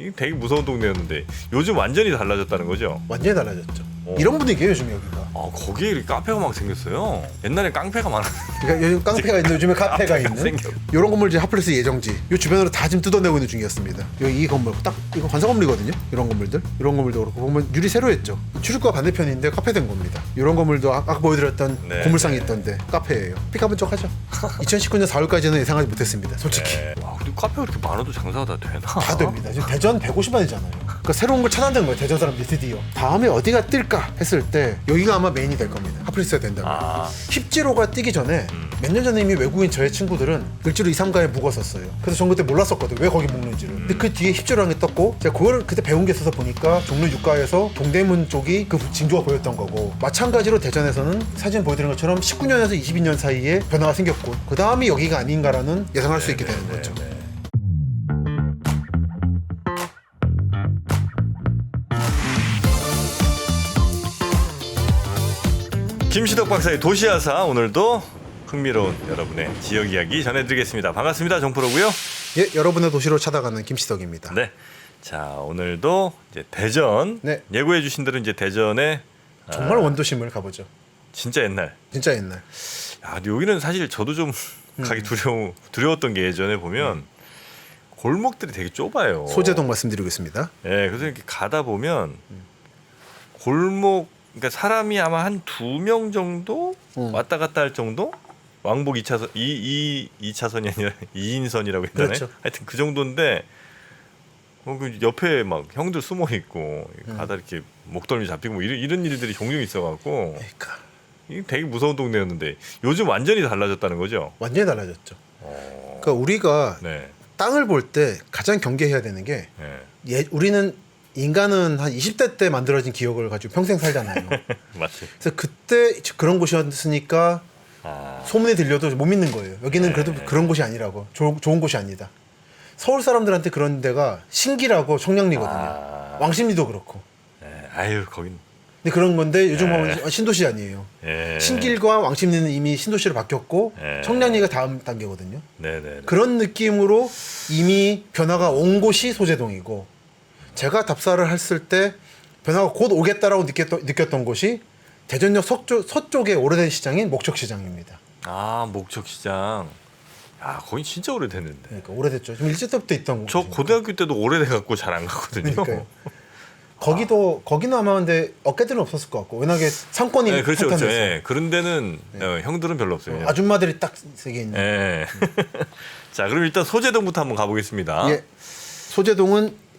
이게 되게 무서운 동네였는데 요즘 완전히 달라졌다는 거죠? 완전히 달라졌죠. 이런 분위기예요 요즘 여기가. 아 거기에 이렇게 카페가 막 생겼어요. 옛날에 깡패가 많았는데 그러니까 요즘 깡패가 있는 요즘에 카페가 있는 생겨. 이런 건물 지금 핫플레스 예정지 요 주변으로 다 지금 뜯어내고 있는 중이었습니다. 이 건물 딱 이거 관상 건물이거든요. 이런 건물들 이런 건물도 그렇고 보면 유리 새로 했죠. 출입구가 반대편인데 카페 된 겁니다. 이런 건물도 아까 보여드렸던 네, 고물상이 네. 있던데 카페예요. 픽업은 쪽 하죠. 2019년 4월까지는 예상하지 못했습니다. 솔직히 네. 와 근데 카페가 이렇게 많아도 장사가 다 되나? 다 됩니다. 지금 대전 150만이잖아요. 그러니까 새로운 걸 찾아낸 거예요. 대전 사람들이 드디어 다음에 어디가 뜰까 했을 때 여기가 아마 메인이 될 겁니다. 핫플레스가 된다면. 힙지로가 뜨기 전에 몇 년 전에 이미 외국인 저의 친구들은 을지로 2, 3가에 묵었었어요. 그래서 전 그때 몰랐었거든. 왜 거기 묵는지를. 근데 그 뒤에 힙지로라는 게 떴고 제가 그걸 그때 배운 게 있어서 보니까 종로 6가에서 동대문 쪽이 그 징조가 보였던 거고 마찬가지로 대전에서는 사진 보여드린 것처럼 19년에서 22년 사이에 변화가 생겼고 그 다음이 여기가 아닌가라는 예상할 수 있게 되는 거죠. 김시덕 박사의 도시아사 오늘도 흥미로운 여러분의 지역 이야기 전해드리겠습니다. 반갑습니다. 정프로고요. 예, 여러분의 도시로 찾아가는 김시덕입니다. 네. 자 오늘도 이제 대전 네. 예고해주신 대로 이제 대전에 정말 원도심을 가보죠. 진짜 옛날. 진짜 옛날. 야 근데 여기는 사실 저도 좀 가기 두려웠던 게 예전에 보면 골목들이 되게 좁아요. 소재동 말씀드리고 있습니다. 예, 그래서 이렇게 가다 보면 골목 그러니까 사람이 아마 한 2명 정도 왔다 갔다 할 정도 왕복 2차선 2차선이 아니라 2인선이라고 했잖아요. 그렇죠. 하여튼 그 정도인데 그 옆에 막 형들 숨어 있고 가다 이렇게 목덜미 잡히고 뭐 이런 일들이 종종 있어갖고 그러니까 이게 되게 무서운 동네였는데 요즘 완전히 달라졌다는 거죠. 완전히 달라졌죠. 그러니까 우리가 네. 땅을 볼 때 가장 경계해야 되는 게 네. 우리는 인간은 한 20대 때 만들어진 기억을 가지고 평생 살잖아요. 맞지. 그래서 그때 그런 곳이었으니까 소문이 들려도 못 믿는 거예요. 여기는 그래도 그런 곳이 아니라고 좋은 곳이 아니다. 서울 사람들한테 그런 데가 신기라고 청량리거든요. 왕십리도 그렇고. 네. 아유 거긴. 근데 그런 건데 요즘 보면 신도시 아니에요. 신길과 왕십리는 이미 신도시로 바뀌었고 청량리가 다음 단계거든요. 네네. 그런 느낌으로 이미 변화가 온 곳이 소재동이고 제가 답사를 했을 때 변화가 곧 오겠다라고 느꼈던 곳이 대전역 서쪽의 오래된 시장인 목적시장입니다. 아 목적시장. 야 거긴 진짜 오래됐는데. 그러니까 오래됐죠. 좀 일제 때부터 있던 저 곳이니까. 고등학교 때도 오래돼갖고 잘 안 가거든요. 그러니까요. 거기는 아마 근데 어깨들은 없었을 것 같고 워낙에 상권이 네, 그렇죠, 그렇죠. 탄탄해서 예. 그런 데는 형들은 별로 없어요. 아줌마들이 딱 세게 있는. 예. 자, 그럼 일단 소재동부터 한번 가보겠습니다. 예. 소재동은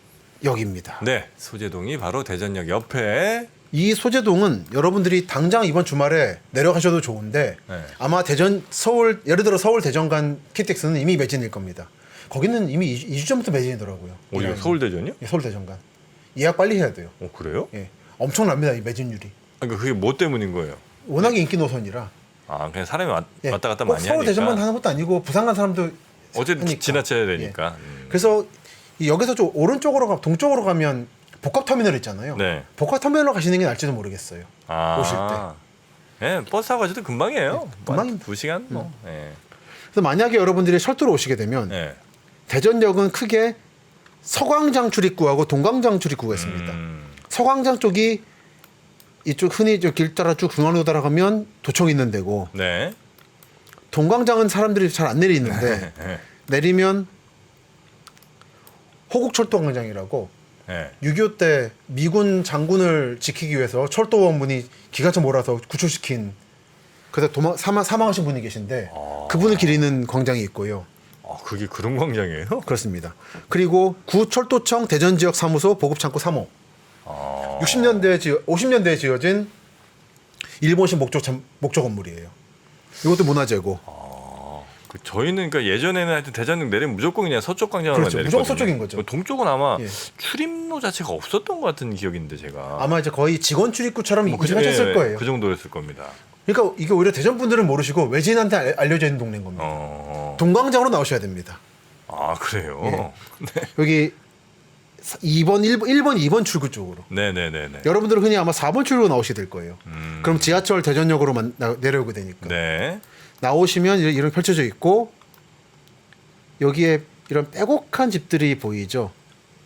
여기입니다. 네, 소재동이 바로 대전역 옆에. 이 소재동은 여러분들이 당장 이번 주말에 내려가셔도 좋은데 네. 아마 서울 예를 들어 서울 대전 간 KTX는 이미 매진일 겁니다. 거기는 이미 2주 전부터 매진이더라고요. 어디가 서울대전이요? 예, 서울 대전 간 예약 빨리 해야 돼요. 그래요? 예, 엄청납니다 이 매진율이. 그러니까 그게 뭐 때문인 거예요? 워낙에 인기 노선이라. 그냥 사람이 예, 왔다 갔다 꼭 많이 서울 하니까. 대전만 하는 것도 아니고 부산 간 사람도 어쨌든 하니까. 지나쳐야 되니까. 그래서 여기서 좀 오른쪽으로 동쪽으로 가면 복합터미널 있잖아요. 네. 복합터미널로 가시는 게 나을지도 모르겠어요. 오실 때. 예, 버스 타고 가셔도 금방이에요. 금방입니다. 2시간 뭐. 예. 그래서 만약에 여러분들이 철도로 오시게 되면 예. 대전역은 크게 서광장 출입구하고 동광장 출입구가 있습니다. 서광장 쪽이 이쪽 흔히 길 따라 쭉 중앙으로 따라가면 도청 있는 데고 네. 동광장은 사람들이 잘 안 내리는데 내리면 호국철도광장이라고 예. 6.25 때 미군 장군을 지키기 위해서 철도원분이 기관총 몰아서 구출시킨 그래서 사망하신 분이 계신데 그분을 기리는 광장이 있고요. 그게 그런 광장이에요? 그렇습니다. 그리고 구철도청 대전지역 사무소 보급창고 3호. 50년대에 지어진 일본식 목조 건물이에요. 이것도 문화재고. 저희는 그러니까 예전에는 하여튼 대전역 내리면 무조건 그냥 서쪽 광장으로만 그렇죠. 내렸거든요. 무조건 서쪽인 거죠. 동쪽은 아마 예. 출입로 자체가 없었던 것 같은 기억인데 제가. 아마 이제 거의 직원 출입구처럼 인식하셨을 예, 거예요. 그 정도였을 겁니다. 그러니까 이게 오히려 대전 분들은 모르시고 외지인한테 알려져 있는 동네인 겁니다. 동광장으로 나오셔야 됩니다. 그래요? 예. 여기 1번, 2번 출구 쪽으로. 네네네네. 여러분들은 흔히 아마 4번 출구로 나오시게 될 거예요. 그럼 지하철 대전역으로만 내려오게 되니까. 네. 나오시면 이렇게 펼쳐져 있고 여기에 이런 빼곡한 집들이 보이죠.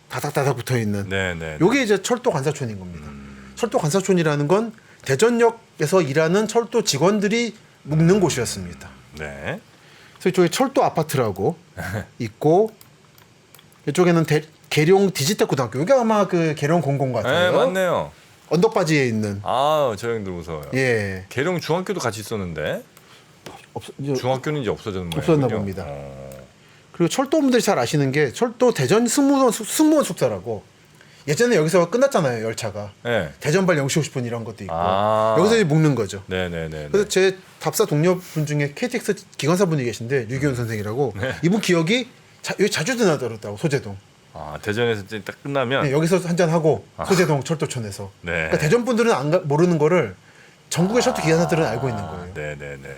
다닥다닥 붙어 있는. 네네. 요게 이제 철도 관사촌인 겁니다. 철도 관사촌이라는 건 대전역에서 일하는 철도 직원들이 묵는 곳이었습니다. 네. 그래서 이쪽에 철도 아파트라고 있고 이쪽에는 계룡 디지털 고등학교. 이게 아마 그 계룡 공공 네, 같아요. 맞네요. 언덕바지에 있는. 아, 저 형들 무서워요. 예. 계룡 중학교도 같이 있었는데 중학교는 이제 없어졌는 모양이군요. 없어졌나 봅니다. 그리고 철도분들이 잘 아시는 게 철도 대전 승무원 숙소라고 예전에 여기서 끝났잖아요 열차가. 네. 대전발 0시 50분 이런 것도 있고 아. 여기서 이제 묵는 거죠. 네네네. 그래서 제 답사 동료분 중에 KTX 기관사 분이 계신데 유기훈 선생이라고 이분 기억이 여기 자주 드나들었다고 소재동. 아, 대전에서 이제 딱 끝나면 네, 여기서 한잔 하고 소재동 철도촌에서. 네. 그러니까 대전 분들은 모르는 거를 전국의 철도 기관사들은 알고 있는 거예요. 네네네.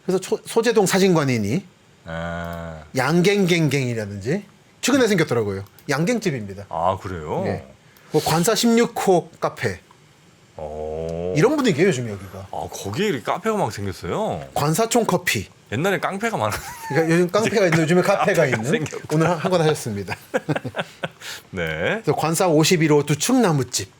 그래서 소재동 사진관이니 아, 양갱갱갱이라든지 최근에 생겼더라고요. 양갱집입니다. 아 그래요? 예. 뭐 관사 16호 카페 오. 이런 분위기예요 요즘 여기가. 아 거기에 이렇게 카페가 막 생겼어요. 관사촌 커피. 옛날엔 깡패가 많았. 그러니까 요즘 깡패가 있는데 요즘에 카페가 있는. 생겼고. 오늘 한 건 하셨습니다. 네. 그래서 관사 51호 두축나무집.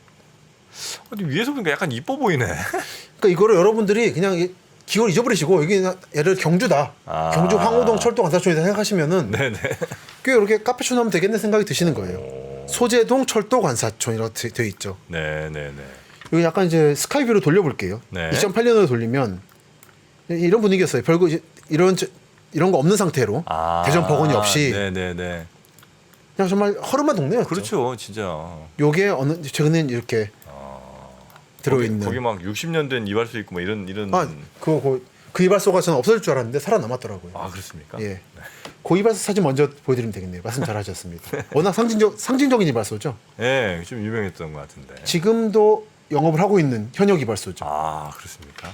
근데 위에서 보니까 약간 이뻐 보이네. 그러니까 이거를 여러분들이 그냥 기호를 잊어버리시고 여기 예를 경주다. 아. 경주 황호동 철도 관사촌이다 생각하시면은 네네. 꽤 이렇게 카페촌 하면 되겠네 생각이 드시는 거예요. 소재동 철도 관사촌이라고 되어 있죠. 네네네. 여기 약간 이제 스카이뷰로 돌려볼게요. 네. 2008년으로 돌리면 이런 분위기였어요. 별거 이런 거 없는 상태로 아. 대전 버건이 없이 네네네. 그냥 정말 허름한 동네였죠. 그렇죠, 진짜. 요게 최근엔 이렇게 들어있는. 거기 막 60년 된 이발소 있고 뭐 이런. 그 이발소가 저는 없어질 줄 알았는데 살아남았더라고요. 아 그렇습니까? 예. 그 이발소 사진 먼저 보여드리면 되겠네요. 말씀 잘하셨습니다. 워낙 상징적인 이발소죠. 예, 좀 유명했던 것 같은데. 지금도 영업을 하고 있는 현역 이발소죠. 아 그렇습니까?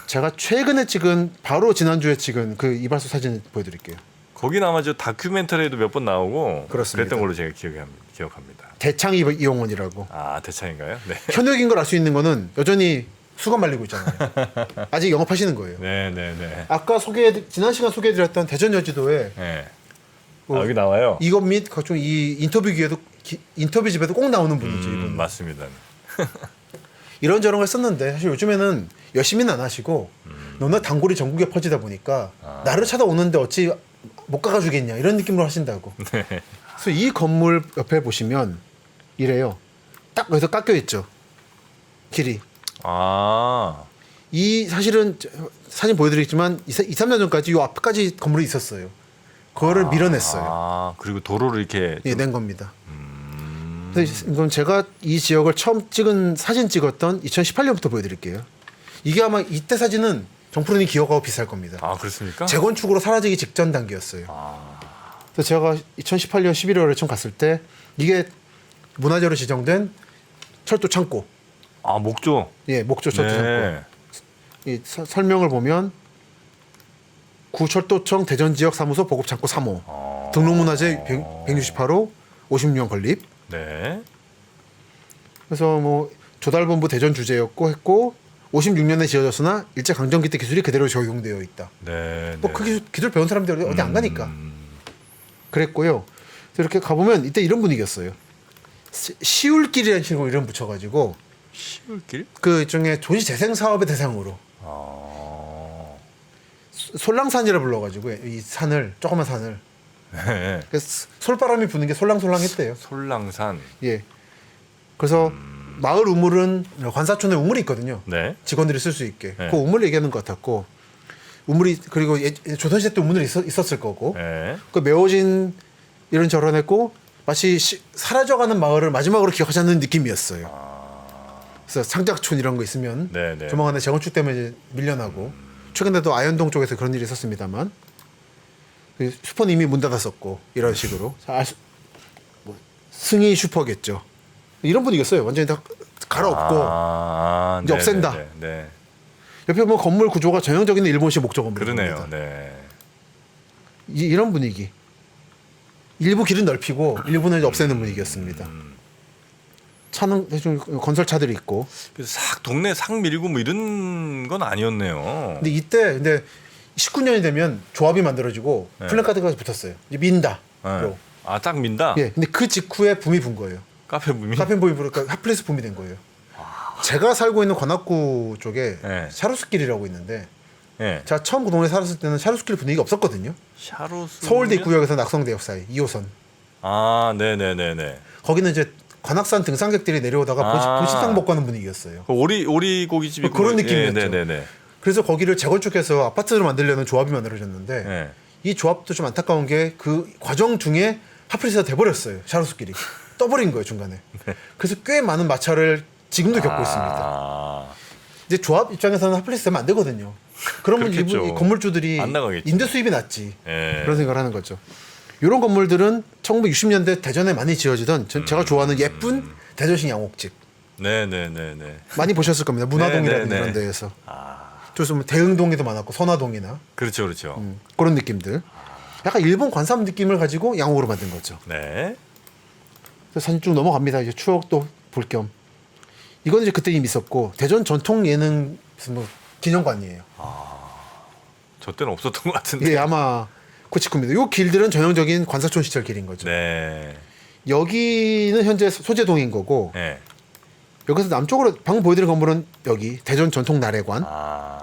제가 최근에 찍은 바로 지난주에 찍은 그 이발소 사진 보여드릴게요. 거긴 아마 저 다큐멘터리에도 몇 번 나오고 그렇습니다. 그랬던 걸로 제가 기억합니다. 대창 이용원이라고. 아 대창인가요? 네. 현역인 걸 알 수 있는 거는 여전히 수건 말리고 있잖아요. 아직 영업하시는 거예요. 네네네. 아까 지난 시간 소개해드렸던 대전 여지도에 네. 뭐 여기 나와요. 이것 및 각종 이 인터뷰집에도 꼭 나오는 분이죠. 이분. 맞습니다. 이런저런 걸 썼는데 사실 요즘에는 열심히는 안 하시고 너나 단골이 전국에 퍼지다 보니까 나를 찾아오는데 어찌 못 가가주겠냐 이런 느낌으로 하신다고. 네. 그래서 이 건물 옆에 보시면 이래요. 딱 여기서 깎여 있죠. 길이. 아. 이 사실은 사진 보여드리겠지만 2-3년 전까지 이 앞까지 건물이 있었어요. 그거를 밀어냈어요. 아 그리고 도로를 이렇게. 예, 낸 겁니다. 그래서 이건 제가 이 지역을 처음 사진 찍었던 2018년부터 보여드릴게요. 이게 아마 이때 사진은 정프로님 기억하고 비슷할 겁니다. 아 그렇습니까? 재건축으로 사라지기 직전 단계였어요. 그래서 제가 2018년 11월에 처음 갔을 때 이게 문화재로 지정된 철도 창고. 아 목조. 예, 목조 철도 네. 창고. 이 설명을 보면 구철도청 대전지역 사무소 보급창고 3호 등록문화재 168호 56년 건립. 네. 그래서 뭐 조달본부 대전 주재였고 했고 56년에 지어졌으나 일제 강점기 때 기술이 그대로 적용되어 있다. 네. 뭐 그 기술 배운 사람들이 어디 안 가니까 그랬고요. 그래서 이렇게 가보면 이때 이런 분위기였어요. 시울길이라는 식으로 이름 붙여가지고 시울길? 그 일종의 도시 재생 사업의 대상으로 솔랑산이라 불러가지고 이 산을 조그만 산을 네. 그래서 솔바람이 부는 게 솔랑솔랑했대요. 솔랑산. 예. 그래서 마을 우물은 관사촌에 우물이 있거든요. 네. 직원들이 쓸 수 있게. 네. 그 우물 얘기하는 것 같았고 우물이 그리고 조선시대 때 우물이 있었을 거고 네. 그 메워진 이런저런 했고 마치 사라져가는 마을을 마지막으로 기억하자는 느낌이었어요. 그래서 상작촌 이런 거 있으면 네네. 조만간에 재건축 때문에 이제 밀려나고 최근에도 아현동 쪽에서 그런 일이 있었습니다만 그 슈퍼는 이미 문 닫았었고 이런 식으로 뭐 승희 슈퍼겠죠. 이런 분위기였어요. 완전히 다 갈아엎고 이제 없앤다. 네네네. 네. 옆에 뭐 건물 구조가 전형적인 일본식 목조 건물입니다. 그러네요. 네. 이런 분위기. 일부 길은 넓히고 일부는 이제 없애는 분위기였습니다. 차는 대충 건설차들이 있고. 그래서 싹 동네 싹 밀고 뭐 이런 건 아니었네요. 근데 19년이 되면 조합이 만들어지고 네. 플랜카드가 붙었어요. 이제 민다. 네. 아, 딱 민다. 예, 근데 그 직후에 붐이 분 거예요. 카페 붐이. 카페 붐이 부니까 핫플레이스 붐이 된 거예요. 제가 살고 있는 관악구 쪽에 네. 샤루스길이라고 있는데 예. 제가 처음 그 동네 살았을 때는 샤루스길 분위기가 없었거든요. 샤로스. 서울대 입구역에서 낙성대역 사이 2호선. 아, 네네네네. 거기는 이제 관악산 등산객들이 내려오다가 본식당 먹고 하는 분위기였어요. 오리 고깃집이 그런 느낌이었죠. 예, 네네네. 그래서 거기를 재건축해서 아파트를 만들려는 조합이 만들어졌는데 예. 이 조합도 좀 안타까운 게 그 과정 중에 핫플레이스가 돼버렸어요. 샤루스길이 떠버린 거예요 중간에. 그래서 꽤 많은 마찰을 지금도 겪고 있습니다. 아, 이제 조합 입장에서는 핫플레이스 되면 안 되거든요. 그러면 그렇겠죠. 이 건물주들이 안 나가겠죠. 임대 수입이 낮지. 예. 그런 생각을 하는 거죠. 이런 건물들은 1960년대 대전에 많이 지어지던 제가 좋아하는 예쁜 대전식 양옥집 네네네네. 많이 보셨을 겁니다. 문화동이라든지 네네네. 이런 데에서. 아, 좋습니다. 대흥동에도 많았고 선화동이나 그렇죠, 그렇죠. 그런 느낌들. 약간 일본 관삼 느낌을 가지고 양옥으로 만든 거죠. 네. 그래서 사진 쭉 넘어갑니다. 이제 추억도 볼 겸. 이건 이제 그때 이미 있었고 대전 전통 예능 무슨 뭐 기념관이에요. 저 때는 없었던 것 같은데. 예, 아마 고치쿠입니다. 요 길들은 전형적인 관사촌 시절 길인 거죠. 네. 여기는 현재 소재동인 거고 네. 여기서 남쪽으로 방금 보여드린 건물은 여기 대전 전통 나래관. 아,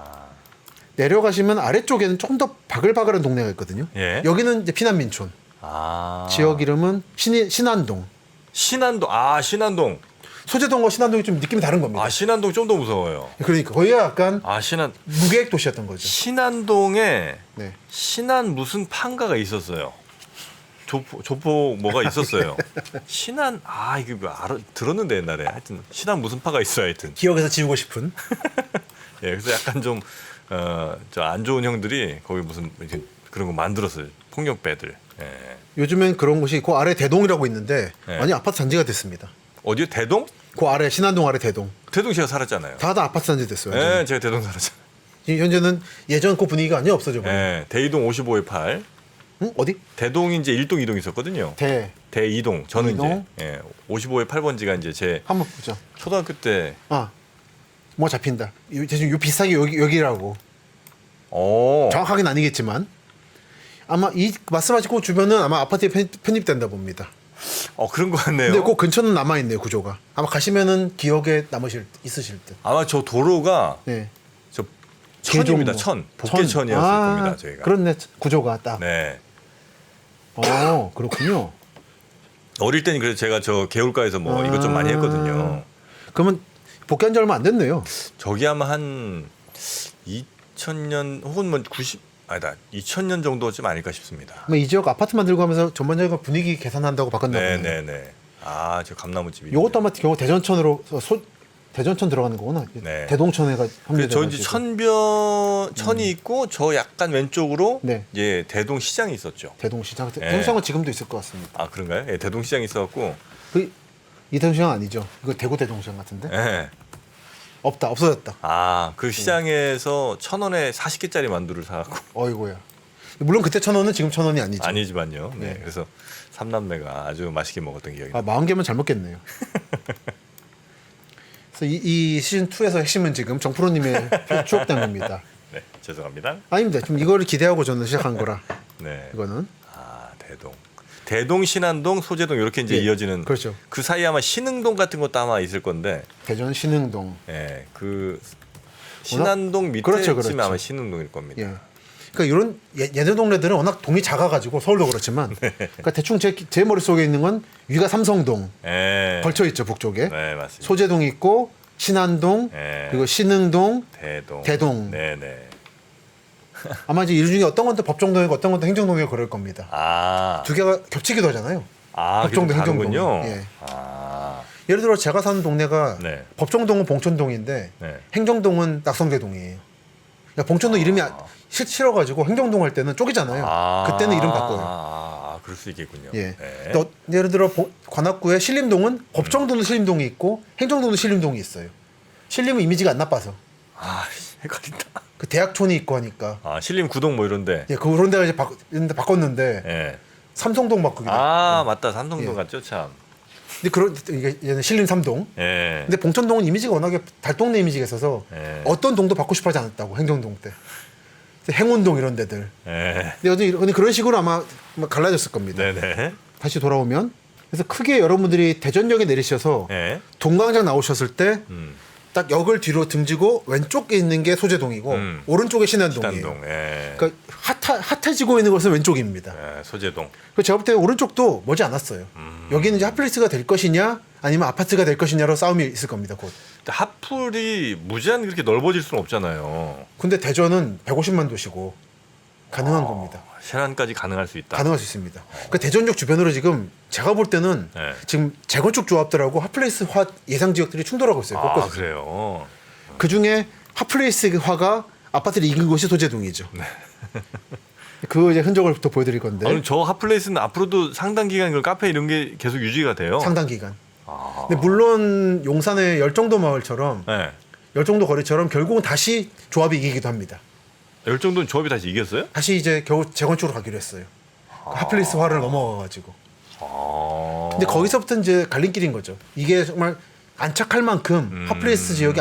내려가시면 아래쪽에는 조금 더 바글바글한 동네가 있거든요. 예. 여기는 이제 피난민촌. 아. 지역 이름은 신안동. 신안동. 아, 신안동. 소재동과 신안동이 좀 느낌이 다른 겁니다. 아, 신안동 좀 더 무서워요. 그러니까 거기가 약간 아, 무계획 도시였던 거죠. 신안동에 네. 신안 무슨 판가가 있었어요. 조포 뭐가 있었어요. 신안 이게 뭐 들었는데 옛날에 하여튼 신안 무슨 파가 있어요 하여튼. 기억에서 지우고 싶은. 예, 그래서 약간 좀 저 안 좋은 형들이 거기 무슨 이렇게 그런 거 만들었어요. 폭력배들. 예. 요즘엔 그런 곳이 그 아래 대동이라고 있는데 네. 많이 아파트 단지가 됐습니다. 어디요? 대동? 그 아래 신안동 아래 대동. 대동 제가 살았잖아요. 다 아파트 단지 됐어요. 예, 완전히. 제가 대동 살았잖아요. 현재는 예전 그 분위기가 아니에요. 없어져 버려. 예, 대이동 55에 8. 응? 어디? 대동이 이제 1동, 2동 있었거든요. 대이동. 저는 이동? 이제 55에 8번지가 이제 제 한번 보자. 초등학교 때 뭐 잡힌다. 대충 요 비슷하게 여기라고. 어. 정확하게는 아니겠지만 아마 이 말씀하신 그 주변은 아마 아파트에 편입된다 봅니다. 그런 거 같네요. 근데 그 근처는 남아 있네요 구조가. 아마 가시면은 기억에 있으실 듯. 아마 저 도로가 네. 저 천입니다. 개종 천. 복개천이었을 겁니다. 저희가. 그렇네 구조가 딱. 네. 그렇군요. 어릴 때는 그래서 제가 저 개울가에서 뭐 이것 좀 많이 했거든요. 그러면 복귀한 지 얼마 안 됐네요. 저기 아마 한 2000년 혹은 뭐 2000년 정도쯤 아닐까 싶습니다. 아마 이 지역 아파트 만들고 하면서 전반적인 분위기 개선한다고 바꿨나 보네요. 네네네. 저 감나무집이. 요것도 아마 겨우 대전천으로 대전천 들어가는 거구나. 네. 대동천에가 그래서 저 이제 천이 있고 저 약간 왼쪽으로 네. 예, 대동시장이 있었죠. 대동시장. 네. 대동시장은 지금도 있을 것 같습니다. 아 그런가요? 예, 대동시장이 있었고. 이 대동시장 아니죠? 이거 대구 대동시장 같은데? 예. 없어졌다. 그 시장에서 1,000원에 40개짜리 만두를 사갖고. 어이고야. 물론 그때 1,000원은 지금 1,000원이 아니죠. 아니지만요. 네. 네. 그래서 삼남매가 아주 맛있게 먹었던 기억이 아, 나요. 40개면 잘 먹겠네요. 그래서 이 시즌 2에서 핵심은 지금 정프로님의 추억담입니다. 네, 죄송합니다. 아닙니다. 지금 이거를 기대하고 저는 시작한 거라. 네. 이거는 대동, 신안동, 소재동 이렇게 이제 예, 이어지는. 그렇죠. 그 사이에 아마 신흥동 같은 것도 아마 있을 건데. 대전 신흥동. 예, 그 신안동 밑에쯤에 그렇죠. 아마 신흥동일 겁니다. 예. 그러니까 이런 예전 동네들은 워낙 동이 작아가지고 서울도 그렇지만, 그러니까 대충 제 머릿속에 있는 건 위가 삼성동 예. 걸쳐 있죠 북쪽에. 네, 맞습니다. 소재동이 있고 신안동 예. 그리고 신흥동, 대동. 네네. 아마 이제 이 중에 어떤 건 또 법정동이고 어떤 건 또 행정동이고 그럴 겁니다. 두 개가 겹치기도 하잖아요. 법정동, 행정동요. 예. 아, 예를 들어 제가 사는 동네가 네. 법정동은 봉천동인데 네. 행정동은 낙성대동이에요. 그러니까 봉천동 이름이 싫어가지고 행정동 할 때는 쪼개잖아요. 그때는 이름 바꿔요. 그럴 수 있겠군요. 예. 네. 또 예를 들어 관악구에 신림동은 법정동도 신림동이 있고 행정동도 신림동이 있어요. 신림은 이미지가 안 나빠서. 헷갈린다. 그 대학촌이 있고 하니까. 신림 구동 뭐 이런데. 예, 그런 데가 이제 바꿨는데 예. 삼성동 바꾸기도. 맞다. 삼성동 예. 같죠, 참. 근데 이게 얘는 신림 3동. 예. 근데 봉천동은 이미지가 워낙에 달동네 이미지가 있어서 예. 어떤 동도 바꾸고 싶어하지 않았다고 행정동 때. 행운동 이런 데들. 예. 근데 어디 그런 식으로 아마 갈라졌을 겁니다. 네네. 다시 돌아오면 그래서 크게 여러분들이 대전역에 내리셔서 예. 동광장 나오셨을 때 딱 음. 역을 뒤로 등지고 왼쪽에 있는 게 소재동이고 오른쪽에 신안동이에요. 신안동. 예. 그러니까 핫해지고 있는 것은 왼쪽입니다. 예, 소재동. 그 제가 볼 때 오른쪽도 머지 않았어요. 여기는 이제 핫플레이스가 될 것이냐 아니면 아파트가 될 것이냐로 싸움이 있을 겁니다. 곧. 근데 핫플이 무제한 그렇게 넓어질 수는 없잖아요. 근데 대전은 150만 도시고 가능한 겁니다. 세란까지 가능할 수 있다. 가능할 수 있습니다. 그 대전역 주변으로 지금 제가 볼 때는 네. 지금 재건축 조합들하고 핫플레이스화 예상 지역들이 충돌하고 있어요. 아, 곳곳에서. 그래요. 그 중에 핫플레이스화가 아파트를 이긴 곳이 소재동이죠. 그 이제 흔적을 또 보여드릴 건데 아니, 저 핫플레이스는 앞으로도 상당 기간 그 카페 이런 게 계속 유지가 돼요. 상당 기간. 아. 근데 물론 용산의 열정도 마을처럼 네. 열정도 거리처럼 결국은 다시 조합이 이기기도 합니다. 열정도는 조합이 다시 이겼어요? 다시 이제 겨우 재건축으로 가기로 했어요. 그 핫플레이스화를 넘어가가지고. 아. 근데 거기서부터 이제 갈림길인 거죠. 이게 정말 안착할 만큼 핫플레이스 지역이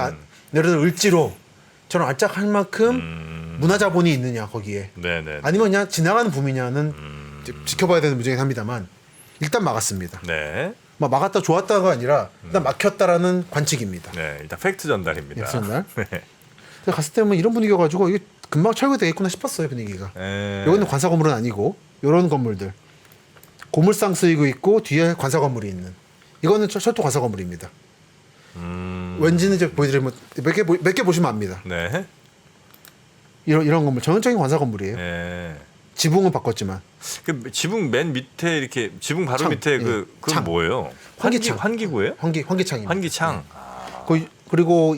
예를 들어 을지로처럼 안착할 만큼 문화 자본이 있느냐 거기에. 네네. 아니면 그냥 지나가는 붐이냐는 이제 지켜봐야 되는 문제긴 합니다만 일단 막았습니다. 네. 막 막았다 좋았다가 아니라 일단 막혔다라는 관측입니다. 네. 일단 팩트 전달입니다. 팩트 전달. 네. 제가 갔을 때 뭐 이런 분위기여가지고 이게 금방 철거되겠구나 싶었어요 분위기가. 네. 여기는 관사 건물은 아니고 이런 건물들 고물상 쓰이고 있고 뒤에 관사 건물이 있는 이거는 철도 관사 건물입니다. 왠지는 이제 보여드리면 몇 개 보시면 압니다. 네. 이런 건물 전형적인 관사 건물이에요. 네. 지붕은 바꿨지만 그 지붕 맨 밑에 이렇게 지붕 바로 창, 밑에 예. 그건 창. 뭐예요? 환기창. 환기구예요? 환기창입니다. 환기창. 그리고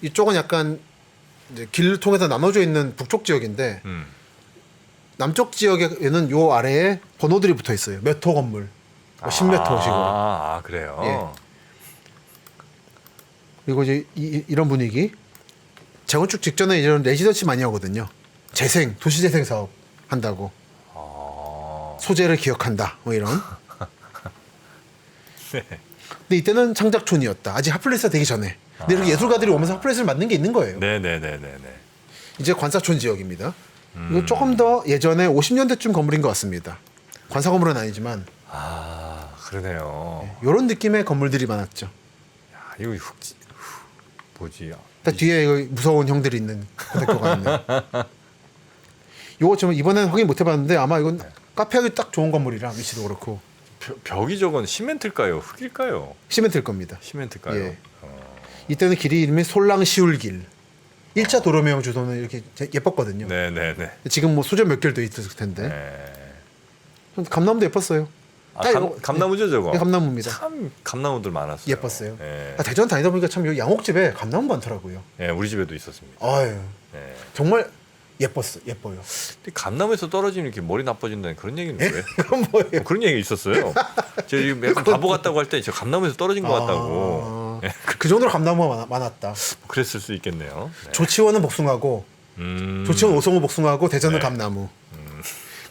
이쪽은 약간 이제 길을 통해서 나눠져 있는 북쪽 지역인데 남쪽 지역에는 요 아래에 번호들이 붙어 있어요. 몇 호 건물, 뭐 10m씩으로. 아, 그래요. 예. 그리고 이제 이런 분위기. 재건축 직전에 이런 레지던시 많이 하거든요. 재생, 도시재생 사업 한다고. 소재를 기억한다. 뭐 이런. 네. 근데 이때는 창작촌이었다. 아직 핫플레이스가 되기 전에. 근데 이렇게 예술가들이 오면서 핫플레이스를 만든 게 있는 거예요. 네네네네네. 이제 관사촌 지역입니다. 이거 조금 더 예전에 50년대쯤 건물인 것 같습니다. 관사 건물은 아니지만 아, 그러네요. 이런 느낌의 건물들이 많았죠. 야, 이거 뭐지? 딱 뒤에 이거 무서운 형들이 있는 고등학교가 있는. 요거 지금 이번에는 확인 못 해봤는데 아마 이건 카페하기 딱 좋은 건물이라 위치도 그렇고 벽이 저건 시멘트일까요? 흙일까요? 시멘트일 겁니다. 시멘트일까요? 예. 이때는 길이 이름이 솔랑시울길. 1차 도로명 주소는 이렇게 예뻤거든요. 네네네. 지금 뭐 소재 몇 개도 있을 텐데. 네. 감나무도 예뻤어요. 아, 딱 이거- 감나무죠 저거? 예, 감나무입니다. 참 감나무들 많았어요. 예뻤어요. 예. 대전 다니다 보니까 참 여기 양옥집에 감나무 많더라고요. 예, 우리 집에도 있었습니다. 아유, 예. 정말 예뻐요. 근데 감나무에서 떨어지면 이렇게 머리 나빠진다는 그런 얘기는 왜? 그건 뭐예요? 그런 얘기 있었어요. 제가 지금 약간 바보 같다고 할 때 저 감나무에서 떨어진 것 같다고. 예, 그 정도로 감나무가 많았다. 그랬을 수 있겠네요. 네. 조치원은 복숭아고, 조치원 오송우 복숭아고, 대전은 네. 감나무.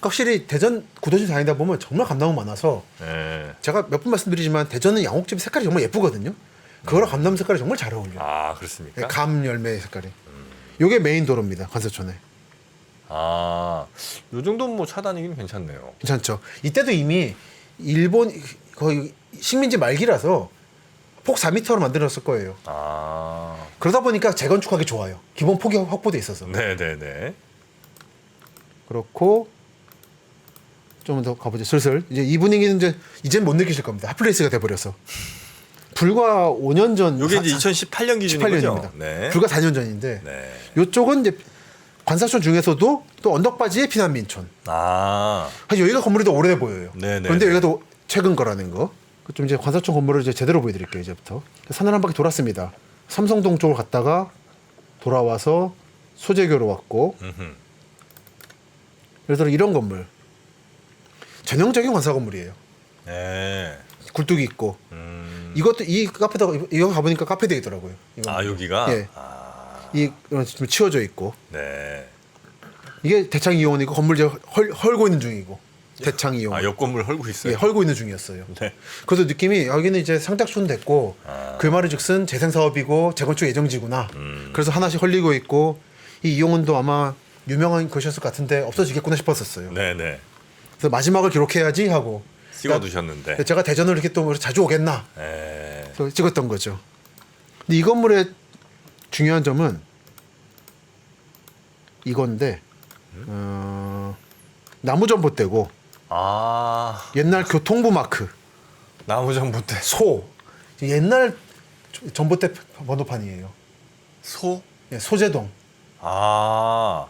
확실히 대전 구도심 다니다 보면 정말 감나무 많아서 예. 제가 몇 번 말씀드리지만 대전은 양옥집 색깔이 정말 예쁘거든요. 그거랑 감나무 색깔이 정말 잘 어울려요. 아, 그렇습니까? 감 열매 색깔이. 요게 메인 도로입니다. 관서촌에. 아, 요 정도면 뭐 차단이긴 괜찮네요. 괜찮죠. 이때도 이미 일본 거의 식민지 말기라서 폭 4m로 만들었을 거예요. 아, 그러다 보니까 재건축하기 좋아요. 기본 폭이 확보돼 있어서. 네네네. 그렇고 좀 더 가보죠. 슬슬 이제 이 분위기는 이제 못 느끼실 겁니다. 핫플레이스가 돼버려서. 불과 5년 전. 요게 이제 2018년 기준인 거죠? 18년입니다. 네. 불과 4년 전인데 네. 이쪽은 이제 관사촌 중에서도 또 언덕바지의 피난민촌. 아, 사실 여기가 건물이 더 오래돼 보여요. 네네. 그런데 여기가 더 최근 거라는 거. 좀 이제 관사촌 건물을 이제 제대로 보여드릴게요. 이제부터 산을 한 바퀴 돌았습니다. 삼성동 쪽으로 갔다가 돌아와서 소재교로 왔고, 음흠. 예를 들어 이런 건물 전형적인 관사 건물이에요. 네. 굴뚝이 있고 이것도 이 카페다 이거 가보니까 카페 되겠더라고요. 이거. 아, 여기가? 예. 아, 이런 좀 치워져 있고 네. 이게 대창 이용원이고 건물 이제 헐고 있는 중이고 대창 이용원. 아, 옆 건물 헐고 있어요? 예, 헐고 있는 중이었어요. 네. 그래서 느낌이 여기는 이제 상작촌 됐고 그 말은즉슨 재생 사업이고 재건축 예정지구나. 그래서 하나씩 헐리고 있고 이 이용원도 아마 유명한 것이었을 것 같은데 없어지겠구나 싶었었어요. 네네. 그래서 마지막을 기록해야지 하고 찍어두셨는데. 제가 대전을 이렇게 또 자주 오겠나 예. 그래서 찍었던 거죠. 근데 이 건물의 중요한 점은 이건데 나무 전봇대고 아 옛날 교통부 마크 나무 전봇대. 소 옛날 전봇대 번호판이에요. 소? 예, 소재동. 아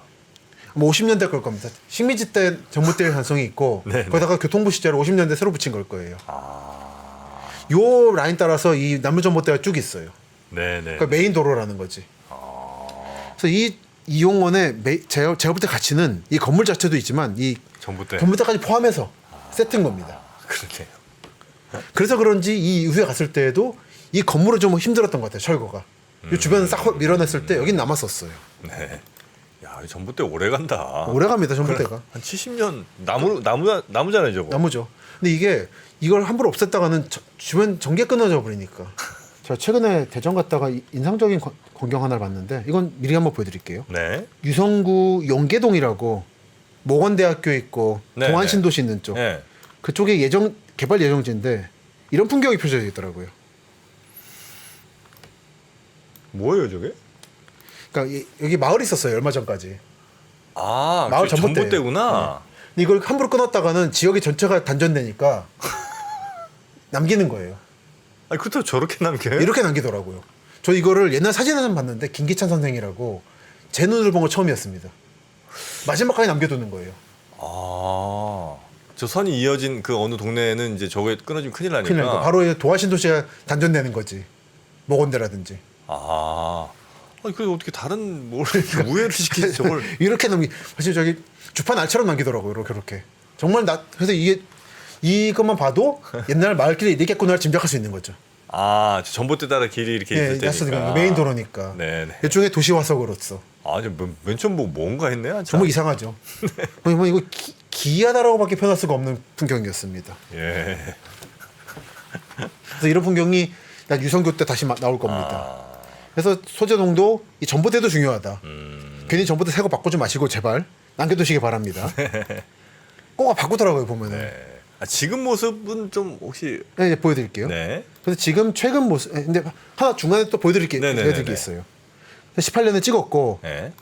뭐 50년대 걸 겁니다. 식민지 때 전봇대의 가능성이 있고 네네. 거기다가 교통부 시제로 50년대 새로 붙인 걸 거예요. 아. 요 라인 따라서 이 나무 전봇대가 쭉 있어요. 네네. 그러니까 메인 도로라는 거지. 그래서 이 용원의 제가 볼 때 가치는 이 건물 자체도 있지만 이 전봇대. 전봇대까지 포함해서 세트인 겁니다. 그러네요. 그래서 그런지 이 이후에 갔을 때에도 이 건물은 좀 힘들었던 것 같아요. 철거가. 이 주변 싹 밀어냈을 때 여긴 남았었어요. 네. 야, 이 전봇대 오래 간다. 오래 갑니다. 전봇대가. 한 70년 나무잖아요, 저거. 나무죠. 근데 이걸 함부로 없앴다가는 주변 전기 끊어져 버리니까. 제가 최근에 대전 갔다가 인상적인 광경 하나를 봤는데 이건 미리 한번 보여드릴게요. 네. 유성구 용계동이라고 모건대학교 있고 네, 동안신도시 있는 쪽 네. 그쪽에 개발 예정지인데 이런 풍경이 펼쳐져 있더라고요. 뭐예요, 저게? 그러니까 여기 마을이 있었어요. 얼마 전까지. 아, 마을 그 전봇대예요. 전봇대구나. 근데 이걸 함부로 끊었다가는 지역이 전체가 단전되니까 남기는 거예요. 아니, 그렇다고 저렇게 남겨요? 이렇게 남기더라고요. 저 이거를 옛날 사진에서 봤는데 김기찬 선생이라고 제 눈을 본 거 처음이었습니다. 마지막까지 남겨두는 거예요. 아, 저 선이 이어진 그 어느 동네에는 이제 저게 끊어지면 큰일 나니까. 큰일 나니까 바로 도화신도시가 단전되는 거지. 모건대라든지. 아, 아니 그래서 어떻게 다른 뭘 우회를 시키지 저걸? 이렇게 사실 저기 주판 알처럼 남기더라고요. 이렇게. 정말 그래서 이것만 봐도 옛날 마을길이 이랬겠구나를 짐작할 수 있는 거죠. 아, 저 전봇대 따라 길이 이렇게 있을 때니까. 야스가 메인 도로니까. 네네. 일종의 도시화석으로서. 아, 맨 처음 보고 뭔가 했네. 참. 정말 이상하죠. 뭐 이거 기이하다라고밖에 표현할 수가 없는 풍경이었습니다. 예. 그래서 이런 풍경이 유성교 때 다시 나올 겁니다. 아, 그래서 소재동도 이 전봇대도 중요하다. 괜히 전봇대 새거 바꾸지 마시고 제발 남겨두시기 바랍니다. 꼭 바꾸더라고요 보면은. 네. 아, 지금 모습은 좀 혹시 네, 이제 보여드릴게요. 네. 그래서 지금 최근 모습, 근데 하나 중간에 또 보여드릴 게 네네네네. 있어요. 18년에 찍었고 네.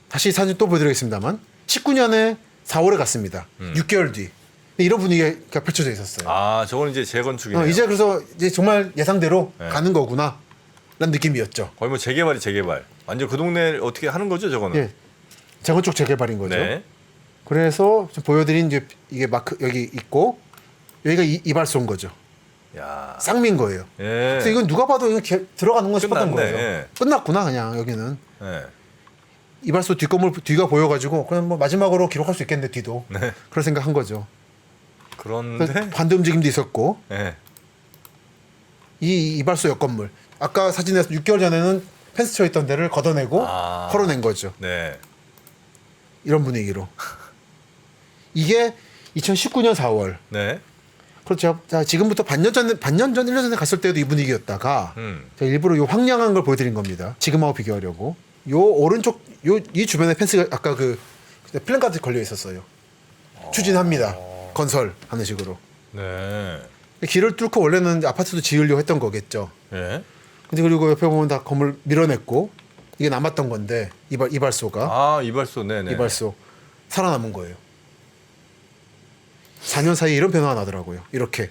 다시 사진 또 보여드리겠습니다만 19년에 4월에 갔습니다. 6개월 뒤. 근데 이런 분위기가 펼쳐져 있었어요. 아, 저건 이제 재건축이네요. 이제 그래서 이제 정말 예상대로 네. 가는 거구나 라는 느낌이었죠. 거의 뭐 재개발. 완전 그 동네 어떻게 하는 거죠, 저거는? 예, 재건축 재개발인 거죠. 네. 그래서 지금 보여드린 이게 마크 여기 있고 여기가 이발소인 거죠. 야. 쌍민 거예요. 예. 그래서 이건 누가 봐도 이거 들어가는 건 싶었던 끝났네. 거예요. 예. 끝났구나 그냥 여기는. 네. 이발소 뒷건물 뒤가 보여가지고 그냥 뭐 마지막으로 기록할 수 있겠네 뒤도. 네. 그런 생각한 거죠. 그런데 반대 움직임도 있었고 네. 이 이발소 옆 건물 아까 사진에서 6개월 전에는 펜스 쳐 있던 데를 걷어내고 아. 털어낸 거죠. 네. 이런 분위기로. 이게 2019년 4월. 네. 그렇죠. 자, 지금부터 반년 전 1년 전에 갔을 때도 이 분위기였다가 제가 일부러 요 황량한 걸 보여드린 겁니다. 지금하고 비교하려고. 요 오른쪽 이 주변에 펜스가 아까 그 플랜카드 걸려 있었어요. 추진합니다. 건설 하는 식으로. 네. 길을 뚫고 원래는 아파트도 지으려고 했던 거겠죠. 네. 근데 그리고 옆에 보면 다 건물 밀어냈고 이게 남았던 건데 이발소가 아, 이발소. 네네. 이발소 살아남은 거예요. 4년 사이에 이런 변화가 나더라고요. 이렇게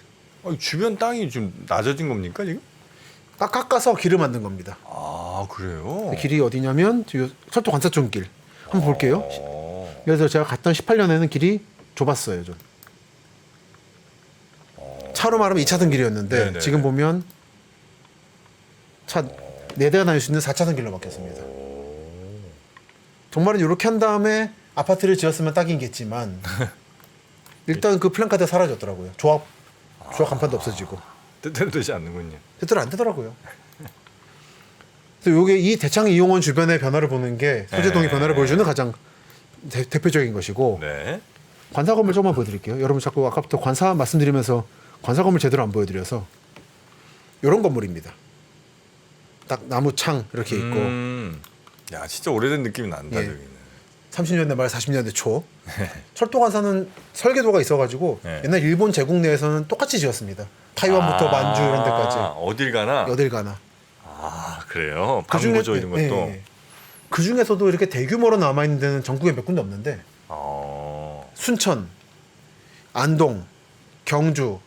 주변 땅이 좀 낮아진 겁니까 지금? 딱 깎아서 길을 만든 겁니다. 아, 그래요? 길이 어디냐면 철도 관사촌 길 한번 볼게요. 그래서 제가 갔던 18년에는 길이 좁았어요. 좀 차로 말하면 2차선 길이었는데 네네. 지금 보면 차 4대가 다닐 수 있는 4차선 길로 바뀌었습니다. 정말은 이렇게 한 다음에 아파트를 지었으면 딱이겠지만 일단 그 플랜카드가 사라졌더라고요. 조합 간판도 없어지고 뜻대로 되지 않는군요. 뜻대로 안 되더라고요. 그래서 요게 이 대창 이용원 주변의 변화를 보는 게 소재동의 변화를 보여주는 가장 대표적인 것이고 네. 관사 건물 조금만 보여드릴게요. 여러분 자꾸 아까부터 관사 말씀드리면서 관사 건물 제대로 안 보여드려서 이런 건물입니다. 딱 나무 창 이렇게 있고 야, 진짜 오래된 느낌이 난다 예. 여기는. 30년대 말 40년대 초 철도관사는 설계도가 있어가지고 네. 옛날 일본 제국 내에서는 똑같이 지었습니다. 타이완부터 만주 이런 데까지 어딜 가나. 어딜 가나. 아 그래요. 그중에- 방구조 이런 것도. 그 중에서도 이렇게 대규모로 남아 있는 데는 전국에 몇 군데 없는데 순천, 안동, 경주,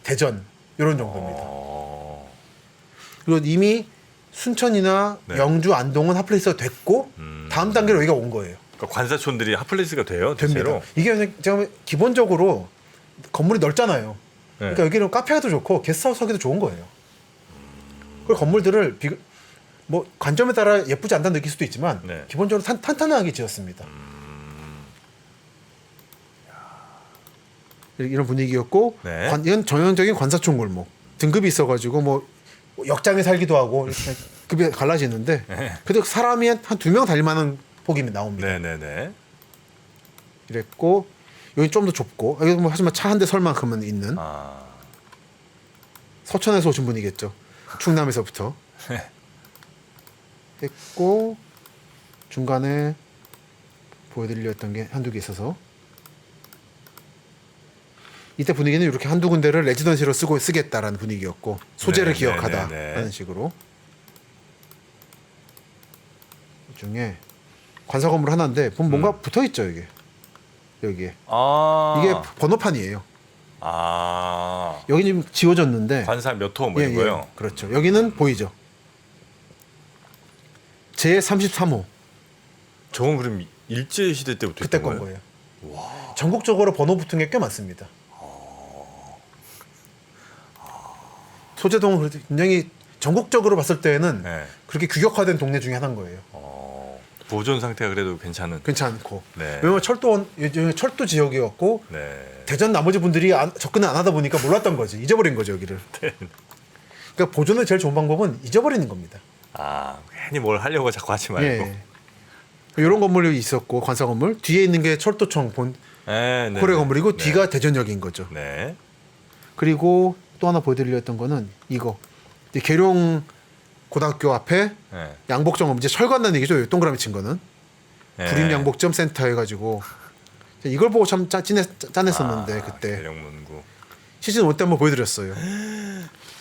대전 이런 정도입니다. 그리고 이미 순천이나 네. 영주, 안동은 핫플레이스가 됐고 다음 단계로 여기가 온 거예요. 그러니까 관사촌들이 핫플레이스가 돼요. 됩니다. 대체로. 이게 그냥 제가 기본적으로 건물이 넓잖아요. 네. 그러니까 여기는 카페도 좋고 게스트하우스 하기도 좋은 거예요. 그 건물들을 뭐 관점에 따라 예쁘지 않다는 느낄 수도 있지만 네. 기본적으로 탄탄하게 지었습니다. 이런 분위기였고 네. 이건 전형적인 관사촌 골목 등급이 있어가지고 뭐 역장에 살기도 하고 이렇게 급이 갈라지는데 네. 그래도 사람이 한 2명 달릴 만한 폭이 나옵니다. 네네네. 이랬고 여기 좀 더 좁고 여기 뭐 하지만 차 한 대 설 만큼은 있는 아. 서천에서 오신 분이겠죠. 충남에서부터 했고 중간에 보여드리려던 게 한두 개 있어서 이때 분위기는 이렇게 한두 군데를 레지던시로 쓰겠다라는 분위기였고 소재를 네, 기억하다 네, 네, 네. 하는 식으로 이 중에 관사 건물 하나인데 보면 뭔가 붙어 있죠 이게 여기에 아. 이게 번호판이에요. 아. 여기 지금 지워졌는데 관사 몇 호 뭐 이런 거요. 그렇죠. 여기는 보이죠. 제 33호 저건 그럼 일제 시대 때부터 그때 있던 건 거예요? 거예요. 전국적으로 번호 붙은 게 꽤 많습니다. 소재동은 그래도 굉장히 전국적으로 봤을 때는 네. 그렇게 규격화된 동네 중에 하나인 거예요. 보존 상태가 그래도 괜찮은. 괜찮고 네. 왜냐면 철도 지역이었고 네. 대전 나머지 분들이 접근을 안 하다 보니까 몰랐던 거지. 잊어버린 거죠 여기를. 네. 그러니까 보존의 제일 좋은 방법은 잊어버리는 겁니다. 아 괜히 뭘 하려고 자꾸 하지 말고. 예. 이런 건물이 있었고 관사 건물 뒤에 있는 게 철도청 본 네, 네, 고래 네. 건물이고 네. 뒤가 대전역인 거죠. 네. 그리고 또 하나 보여드리려던 거는 이거 이제 계룡 고등학교 앞에 네. 양복점 이제 철관다는 얘기죠. 동그라미 친 거는 네. 구림 양복점 센터 해가지고 이걸 보고 참 짠했었는데 그때 계룡문구. 시즌 1 때 한번 보여드렸어요.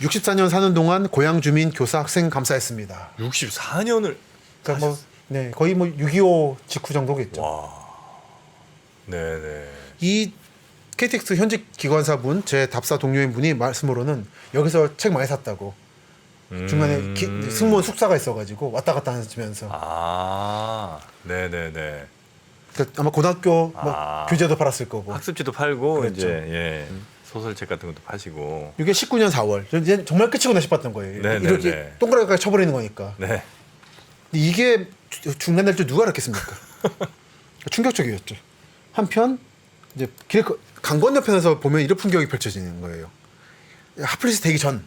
64년 사는 동안 고향 주민 교사 학생 감사했습니다. 64년을. 그러니까 뭐 네, 거의 뭐 6.25 직후 정도겠죠. 와. 네네. 이 KTX 현직 기관사분 제 답사 동료인 분이 말씀으로는 여기서 책 많이 샀다고. 중간에 승무원 숙사가 있어가지고 왔다 갔다 하시면서 아. 네네네. 그러니까 아마 고등학교 뭐 아. 교재도 팔았을 거고. 학습지도 팔고 그렇죠. 이제 예. 소설책 같은 것도 파시고. 이게 19년 4월. 이제 정말 끝이구나 싶었던 거예요. 네, 이렇게 네, 네. 동그랗게 쳐버리는 거니까. 네. 근데 이게 중간 날 줄 누가 알았겠습니까? 충격적이었죠. 한편 이제 강 건너편에서 보면 이런 풍경이 펼쳐지는 거예요. 핫플레이스 되기 전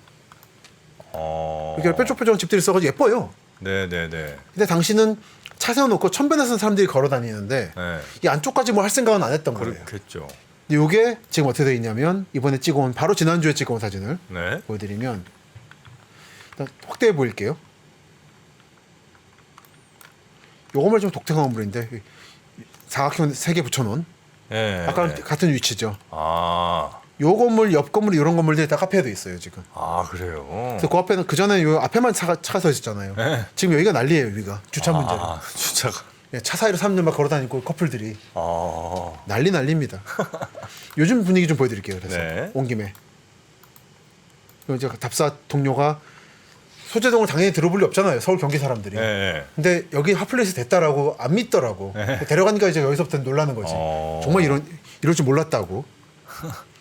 이렇게 뾰족뾰족한 집들이 있어가지고 예뻐요. 네네네. 근데 당시는 차 세워놓고 천변에서 사람들이 걸어 다니는데 네. 이 안쪽까지 뭐 할 생각은 안 했던 거예요. 그렇겠죠. 근데 이게 지금 어떻게 되어 있냐면 이번에 찍어온 바로 지난주에 찍어온 사진을 네. 보여드리면 일단 확대해 보일게요. 요거만 좀 독특한 건물인데 사각형 3개 붙여놓은 네. 아까 네. 같은 위치죠. 아. 요 건물, 옆 건물 이런 건물들이 다 카페도 있어요 지금. 아 그래요. 그래서 그 앞에는 그 전에 요 앞에만 차가 서 있었잖아요. 네. 지금 여기가 난리예요 여기가 주차 문제로. 아, 주차가. 예, 차 사이로 사람들 막 걸어다니고 커플들이 아. 난리입니다. 요즘 분위기 좀 보여드릴게요. 그래서 네. 온 김에 이제 답사 동료가 소재동을 당연히 들어볼 리 없잖아요. 서울 경기 사람들이. 네. 근데 여기 핫플레이스 됐다라고 안 믿더라고. 데려가니까 이제 여기서부터 놀라는 거지. 정말 이럴 줄 몰랐다고.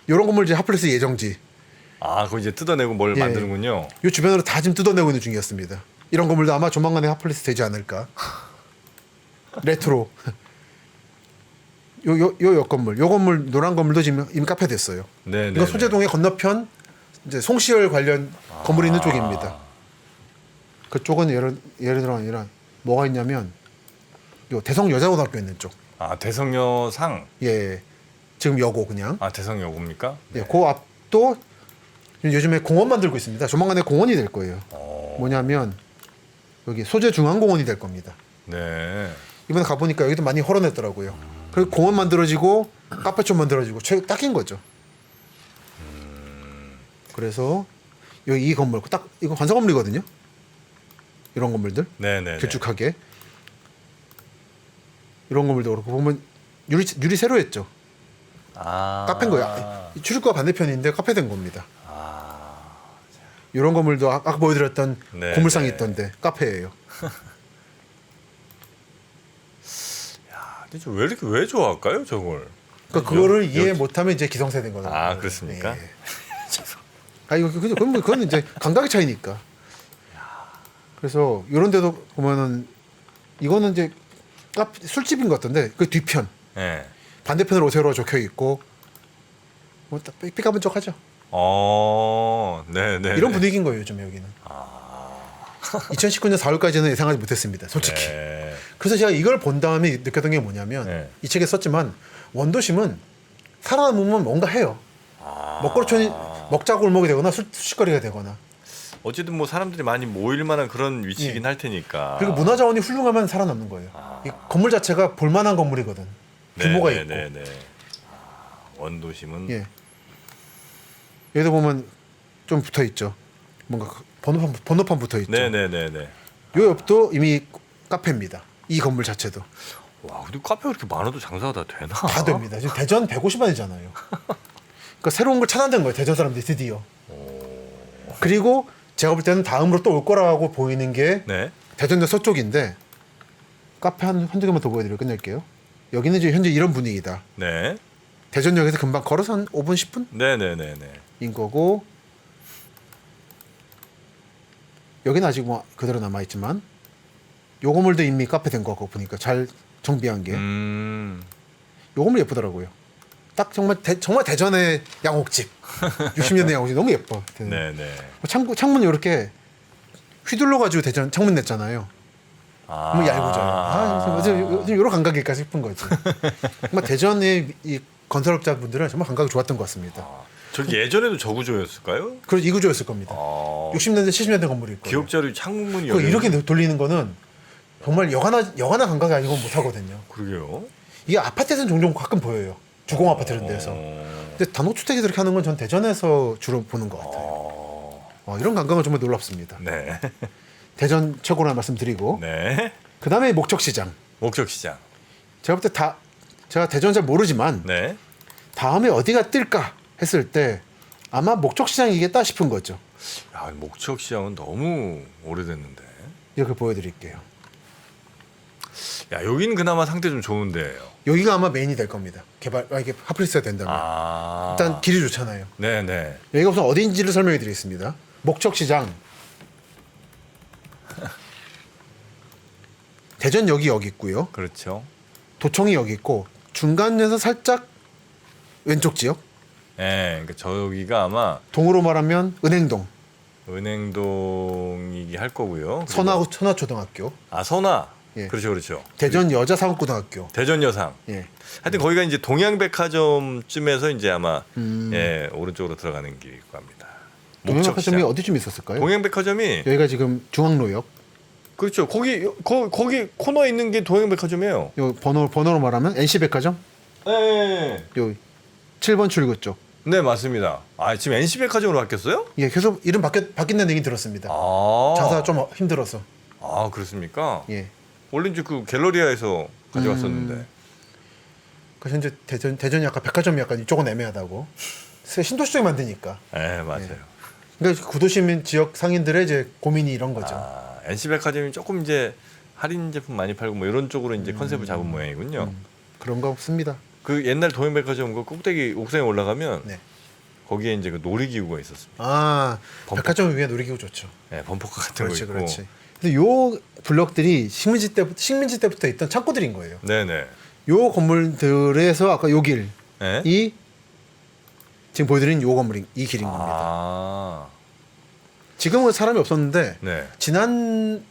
이런 건물 이제 핫플레이스 예정지. 아, 그거 이제 뜯어내고 뭘 예. 만드는군요. 요 주변으로 다 지금 뜯어내고 있는 중이었습니다. 이런 건물도 아마 조만간에 핫플레이스 되지 않을까. 레트로. 요 옆 건물, 요 건물 노란 건물도 지금 이미 카페 됐어요. 네, 이거 소재동의 건너편 이제 송시열 관련 건물이 있는 쪽입니다. 그쪽은 예를 들어 아니라 뭐가 있냐면 요 대성 여자고등학교 있는 쪽. 아, 대성여상. 예, 지금 여고 그냥. 아, 대성여고입니까? 예, 그 앞도 요즘에 공원 만들고 있습니다. 조만간에 공원이 될 거예요. 뭐냐면 여기 소재중앙공원이 될 겁니다. 네. 이번에 가보니까 여기도 많이 헐어냈더라고요. 그리고 공원 만들어지고 카페촌 만들어지고 딱인 거죠. 그래서 여기 이 건물 딱 이거 관사 건물이거든요. 이런 건물들 네네. 길쭉하게 이런 건물도 그렇고 보면 유리 새로 했죠. 카페인 거야. 출입구가 반대편인데 카페 된 겁니다. 이런 건물도 아까 보여드렸던 네, 고물상이 네. 있던데 카페예요. 근데 왜 좋아할까요, 저걸? 그러니까 그거를 이해 못하면 이제 기성세대인 거죠. 아, 그렇습니까? 예. 아 이거 그건 이제 감각의 차이니까. 그래서 이런 데도 보면은 이거는 이제 술집인 것 같던데 그 뒤편 네. 반대편으로 오세요로 적혀 있고 뭐 삐까번쩍하죠. 네네. 이런 분위기인 거예요 요즘 여기는. 2019년 4월까지는 예상하지 못했습니다 솔직히. 네. 그래서 제가 이걸 본 다음에 느꼈던 게 뭐냐면 네. 이 책에 썼지만 원도심은 살아남으면 뭔가 해요. 먹거리촌이 먹자골목이 되거나 술식거리가 되거나. 어쨌든 뭐 사람들이 많이 모일 만한 그런 위치이긴 할 테니까. 그리고 문화 자원이 훌륭하면 살아남는 거예요. 이 건물 자체가 볼만한 건물이거든. 규모가 있고. 네네네. 원도심은 예. 여기도 보면 좀 붙어 있죠. 뭔가 번호판 붙어 있죠. 네네네네. 요 옆도 이미 카페입니다. 이 건물 자체도 와, 근데 카페가 이렇게 많아도 장사가 다 되나? 다 됩니다. 지금 대전 150만이잖아요. 그러니까 새로운 걸 찾아낸 거예요. 대전 사람들이 드디어. 그리고 제가 볼 때는 다음으로 또 올 거라고 보이는 게 네. 대전역 서쪽인데 카페 한두 개만 더 보여드리고 끝낼게요. 여기는 이제 현재 이런 분위기다. 네. 대전역에서 금방 걸어서 한 5분 10분? 네네네네. 인 거고 여기는 아직 뭐 그대로 남아 있지만 요 건물도 이미 카페 된 거고 보니까 잘 정비한 게 요 건물 예쁘더라고요. 딱 정말 대전의 양옥집 60년대 양옥집 너무 예뻐. 네네. 창문 이렇게 휘둘러 가지고 대전 창문 냈잖아요. 너무 얇고져요. 이런 감각일까 싶은 거지. 정말 대전의 이 건설업자분들은 정말 감각이 좋았던 것 같습니다. 저기 예전에도 저 구조였을까요? 그래서 이 구조였을 겁니다. 60년대 70년대 건물일 거예요. 기억자료 창문이 그 이렇게 돌리는 거는 정말 여가나 감각이 아니고 못 하거든요. 그러게요. 이게 아파트에서는 종종 가끔 보여요. 주공 아파트 이런 데서. 근데 단독주택이 그렇게 하는 건 전 대전에서 주로 보는 것 같아요. 이런 감각은 정말 놀랍습니다. 네. 대전 최고라는 말씀드리고 네. 그 다음에 목적시장. 목적시장. 제가 볼 때 제가 대전 잘 모르지만 네. 다음에 어디가 뜰까 했을 때 아마 목적시장이겠다 싶은 거죠. 야, 목적시장은 너무 오래됐는데. 이렇게 보여드릴게요. 야, 여기는 그나마 상태 좀 좋은데요. 여기가 아마 메인이 될 겁니다. 이게 핫플레이스가 된다면. 일단 길이 좋잖아요. 네네. 여기가 우선 어디인지를 설명해 드리겠습니다. 목적시장. 대전역이 여기 있고요. 그렇죠. 도청이 여기 있고 중간에서 살짝 왼쪽 지역. 네, 그러니까 저기가 아마 동으로 말하면 은행동, 은행동이기 할 거고요. 선화초등학교, 선화. 예. 그렇죠, 그렇죠. 대전 여자상고등학교. 대전 여상. 예. 하여튼 거기가 이제 동양백화점쯤에서 이제 아마 예, 오른쪽으로 들어가는 길일 겁니다. 동양백화점이 어디쯤 있었을까요? 동양백화점이 여기가 지금 중앙로역. 그렇죠. 거기 코너에 있는 게 동양백화점이에요. 요 번호로 말하면 NC백화점. 네. 요 7번 출구 쪽. 네, 맞습니다. 지금 NC백화점으로 바뀌었어요? 예, 계속 이름 바뀐다는 얘기 들었습니다. 장사 좀 힘들어서. 그렇습니까? 예. 원래 이제 그 갤러리아에서 가져갔었는데. 그 현재 대전이 약간 백화점이 약간 이쪽은 애매하다고. 신도시 쪽에 만드니까. 네, 맞아요. 그러니까 구도시민 지역 상인들의 이제 고민이 이런 거죠. NC백화점이 조금 이제 할인 제품 많이 팔고 뭐 이런 쪽으로 이제 컨셉을 잡은 모양이군요. 그런 거 없습니다. 그 옛날 동양백화점 그 꼭대기 옥상에 올라가면 네. 거기에 이제 그 놀이기구가 있었습니다. 백화점 위에 놀이기구 좋죠. 네, 범퍼카 같은 그렇지, 거 있고. 그렇지. 근데 요 블럭들이 식민지 때부터 있던 창고들인 거예요. 네네. 요 건물들에서 아까 요 길이 네? 지금 보여드린 요 건물이 이 길인 겁니다. 지금은 사람이 없었는데 네. 지난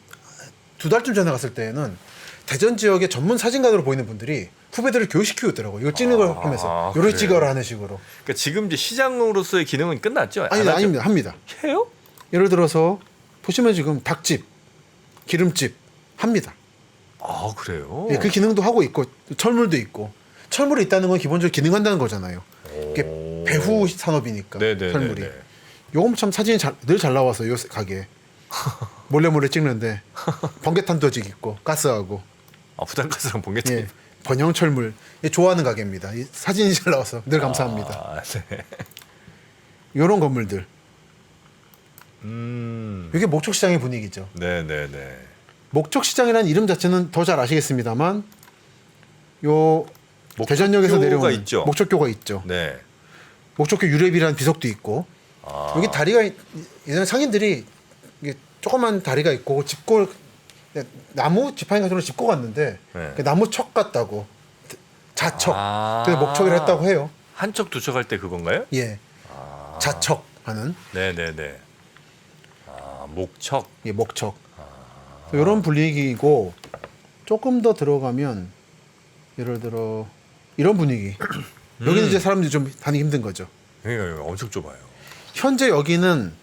2달쯤 전에 갔을 때는 대전 지역의 전문 사진가로 보이는 분들이 후배들을 교육시키고 있더라고요. 이거 찍는 걸 하면서 요렇게 찍어라 하는 식으로. 그러니까 지금 이제 시장으로서의 기능은 끝났죠? 아닙니다. 합니다. 해요? 예를 들어서 보시면 지금 닭집, 기름집 합니다. 아 그래요? 예, 그 기능도 하고 있고 철물도 있고 철물이 있다는 건 기본적으로 기능한다는 거잖아요. 이게 배후 산업이니까 네네네네. 철물이. 요건 참 사진이 늘 잘 나와서 요 가게 몰래 찍는데 번개탄도 아직 있고 가스하고 아 부탄가스랑 번개탄. 예, 번영 철물 예, 좋아하는 가게입니다. 이 사진이 잘 나와서 늘 감사합니다. 아, 네. 요런 건물들. 음. 이게 목적시장의 분위기죠. 네네네. 목적시장이라는 이름 자체는 더 잘 아시겠습니다만 요 대전역에서 목적교가 내려오는 있죠. 목적교가 있죠. 네. 목적교 유래비라는 비석도 있고 아. 여기 다리가 예전에 상인들이 이게 조그만 다리가 있고 짚고 나무 지팡이 같은 걸 짚고 갔는데 네. 그 나무 척 같다고 자척 아. 그래서 목척이라 했다고 해요. 한척 두척 할 때 그건가요? 예, 아. 자척 하는 네네네. 아 목척. 예, 목척. 이런 분위기고 조금 더 들어가면 예를 들어 이런 분위기. 여기는 이제 사람들이 좀 다니기 힘든 거죠. 그러니까 여기 엄청 좁아요. 현재 여기는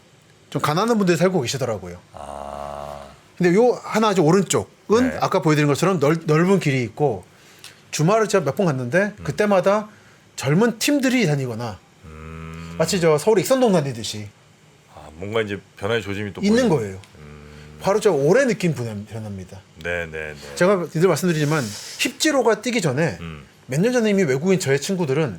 좀 가난한 분들이 살고 계시더라고요. 아. 근데 요 하나 아주 오른쪽은 네. 아까 보여드린 것처럼 넓은 길이 있고 주말을 제가 몇 번 갔는데 그때마다 젊은 팀들이 다니거나 마치 저 서울에 익선동 다니듯이 아 뭔가 이제 변화의 조짐이 또 있는 보이는- 거예요. 바로 저 올해 느낌 변합니다. 네네네. 제가 늘 말씀드리지만 힙지로가 뛰기 전에 몇 년 전에 이미 외국인 저의 친구들은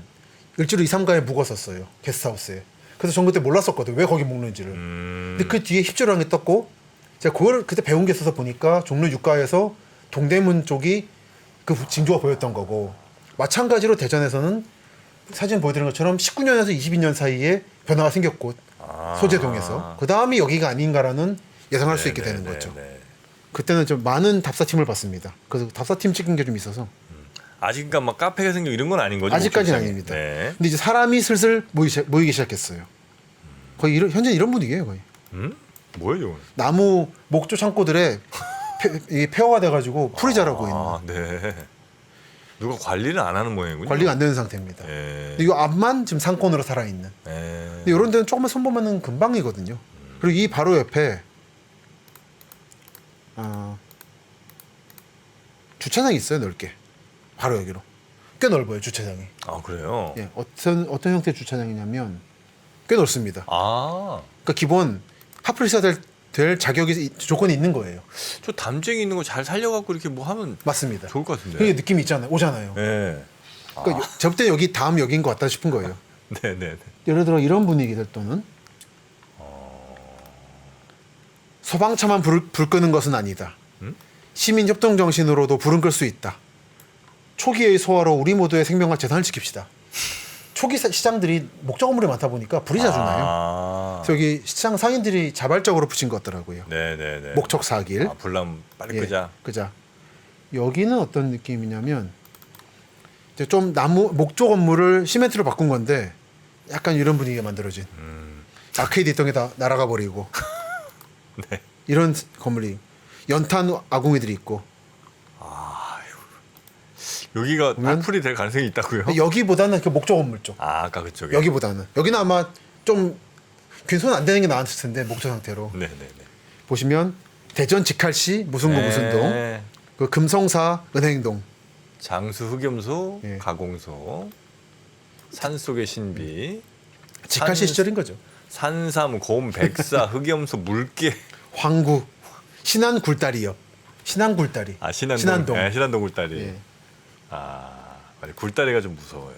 일주일 2, 3가에 묵었었어요. 게스트하우스에. 그래서 전 그때 몰랐었거든요. 왜 거기 묵는지를. 근데 그 뒤에 힙지로라는 게 떴고 제가 그걸 그때 배운 게 있어서 보니까 종로 6가에서 동대문 쪽이 그 징조가 보였던 거고 마찬가지로 대전에서는 사진 보여드린 것처럼 19년에서 22년 사이에 변화가 생겼고 소재동에서 그 다음이 여기가 아닌가라는 예상할 수 있게 되는 거죠. 그때는 좀 많은 답사팀을 봤습니다. 그래서 답사팀 찍은 게 좀 있어서 아직 그러니까 막 카페가 생기고 이런 건 아닌 거죠? 아직까지는 목적지장에? 아닙니다. 네. 근데 이제 사람이 슬슬 모이기 시작했어요. 거의 현재 이런 분위기예요, 거의. 뭐예요, 이거? 나무 목조 창고들에 이게 폐허가 돼가지고 풀이 자라고 있는. 아, 네. 누가 관리를 안 하는 모양이군요. 관리가 안 되는 상태입니다. 예. 근데 이 앞만 지금 상권으로 살아 있는. 예. 근데 이런 데는 조금만 손보면은 금방이거든요. 그리고 이 바로 옆에 주차장이 있어요, 넓게. 바로 여기로. 꽤 넓어요, 주차장이. 아 그래요? 예, 어떤 형태의 주차장이냐면 꽤 넓습니다. 아, 그러니까 기본 핫플리스가 될 자격이 조건이 있는 거예요. 저 담쟁이 있는 거 잘 살려갖고 이렇게 뭐 하면 맞습니다. 좋을 것 같은데. 그게 느낌이 있잖아요. 오잖아요. 네. 그러니까 저 때 여기 다음 여기인 것 같다 싶은 거예요. 네네네. 예를 들어 이런 분위기들 또는 소방차만 불 끄는 것은 아니다. 시민 협동 정신으로도 불은 끌 수 있다. 초기의 소화로 우리 모두의 생명과 재산을 지킵시다. 초기 시장들이 목적 건물이 많다 보니까 불이 자주 나요. 아. 그래서 여기 시장 상인들이 자발적으로 붙인 것 같더라고요. 네네네. 목적 4길. 아, 불나면 빨리 예, 끄자. 끄자. 여기는 어떤 느낌이냐면 이제 좀 나무 목조 건물을 시멘트로 바꾼 건데 약간 이런 분위기가 만들어진 아케이드 있던 게 다 날아가 버리고 네. 이런 건물이 연탄 아궁이들이 있고 여기가 보면- 핫플이 될 가능성이 있다고요? 여기보다는 그 목조 건물 쪽 아, 아까 그쪽에. 여기보다는 여기는 아마 좀 균손 안 되는 게 나았을 텐데 목조 상태로 네네네. 보시면 대전 직할시 무슨구 무슨동 네. 그 금성사 은행동 장수 흑염소, 예. 가공소, 산속의 신비, 직할시 시절인 거죠. 산삼, 곰, 백사, 흑염소, 물개. 황구 신안 굴다리요. 신안 굴다리. 아, 신안동. 신안동. 네, 신안동 굴다리. 예. 아, 맞아요. 굴다리가 좀 무서워요.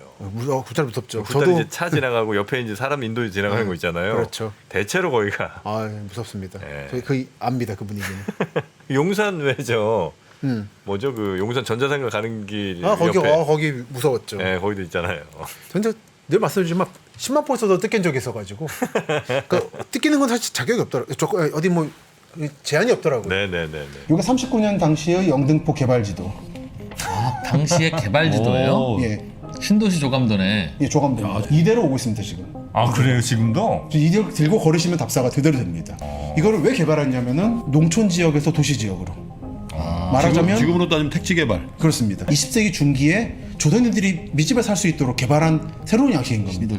굴다리 무섭죠. 굴다리 저도 이제 차 지나가고 옆에 이제 사람 인도 지나가는 거 있잖아요. 그렇죠. 대체로 거기가 무섭습니다. 예. 저희 거의 압니다 그 분위기는. 용산 왜죠? 음. 뭐죠? 그 용산 전자상가 가는 길 거기 옆에. 거기 무서웠죠. 네, 거기도 있잖아요. 근데 늘 말씀드리지만 10만 포인트도 뜯긴 적이 있어가지고 그러니까 뜯기는 건 사실 자격이 없더라고요. 어디 뭐 제한이 없더라고요. 네네네네. 이게 39년 당시의 영등포 개발지도. 당시의 개발지도예요? 오. 예, 신도시 조감도네. 예 조감도 이대로 오고 있습니다 지금. 아 그래요 지금도? 이대로 들고 걸으시면 답사가 그대로 됩니다. 이거를 왜 개발했냐면은 농촌 지역에서 도시 지역으로. 말하자면 지금으로 따지면 택지 개발. 그렇습니다. 20세기 중기에 조선인들이 밑집에 살 수 있도록 개발한 새로운 양식인 겁니다.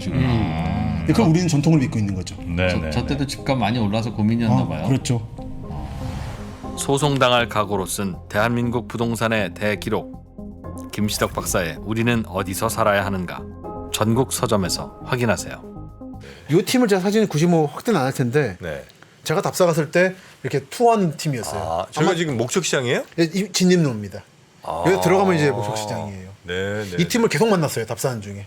그걸 우리는 전통을 믿고 있는 거죠. 네네. 저 때도 집값 많이 올라서 고민이었나 봐요. 그렇죠. 소송당할 각오로 쓴 대한민국 부동산의 대기록. 김시덕 박사의 우리는 어디서 살아야 하는가. 전국 서점에서 확인하세요. 이 팀을 제가 사진 굳이 뭐 확대는 안 할 텐데 네. 제가 답사 갔을 때 이렇게 투어하는 팀이었어요. 아, 저희가 지금 목적시장이에요? 진입로입니다. 아. 여기 들어가면 이제 목적시장이에요. 네, 네. 이 팀을 계속 만났어요. 답사하는 중에.